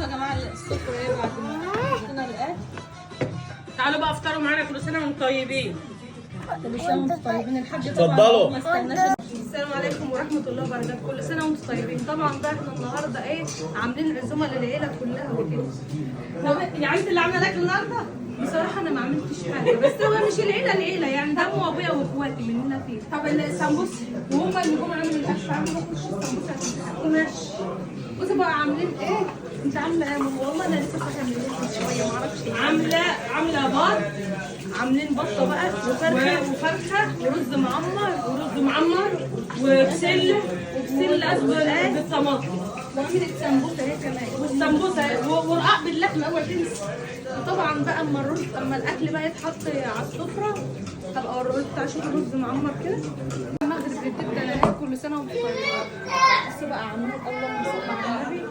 بصوا يا جماعه السفره ايه بعد ما حطينا الاكل. تعالوا بقى افطروا معانا، كل سنه وانتم طيبين. كل سنه وانتم طيبين. الحاج اتفضلوا. ما استناش. السلام عليكم ورحمة الله وبركاته، كل سنة وانتم طيبين. طبعا بقى احنا النهارده ايه عاملين عزومة للعيلة كلها وكده. يعني انت اللي عامله الاكل النهارده؟ بصراحة أنا ما عملتش حاجة، بس هو مش العيلة يعني ده هو أبويا وإخواتي مننا فيه. طب السمبوسه وهم اللي جم عاملين الاكل عملوا السمبوسه. ماشي. بصوا بقى عاملين ايه؟ انت عاملة ايه؟ والله أنا لسه فاكرة من شوية ما أعرفش ايه. عامله بط، عاملين بطة بقى وفرخة ورز معمر وبسله اسود بالطماطم، وعملت سمبوسة هي كمان. والسمبوسه ورقاق باللحمه. اوعى تنسي. وطبعا بقى اما الاكل بقى يتحط على السفره هبقى اوريك بتاع شوف الرز معمر كده. المغرب بتبدا الاقي كل سنه وانتم طيبين. بصوا بقى عاملين اللهم صل على النبي.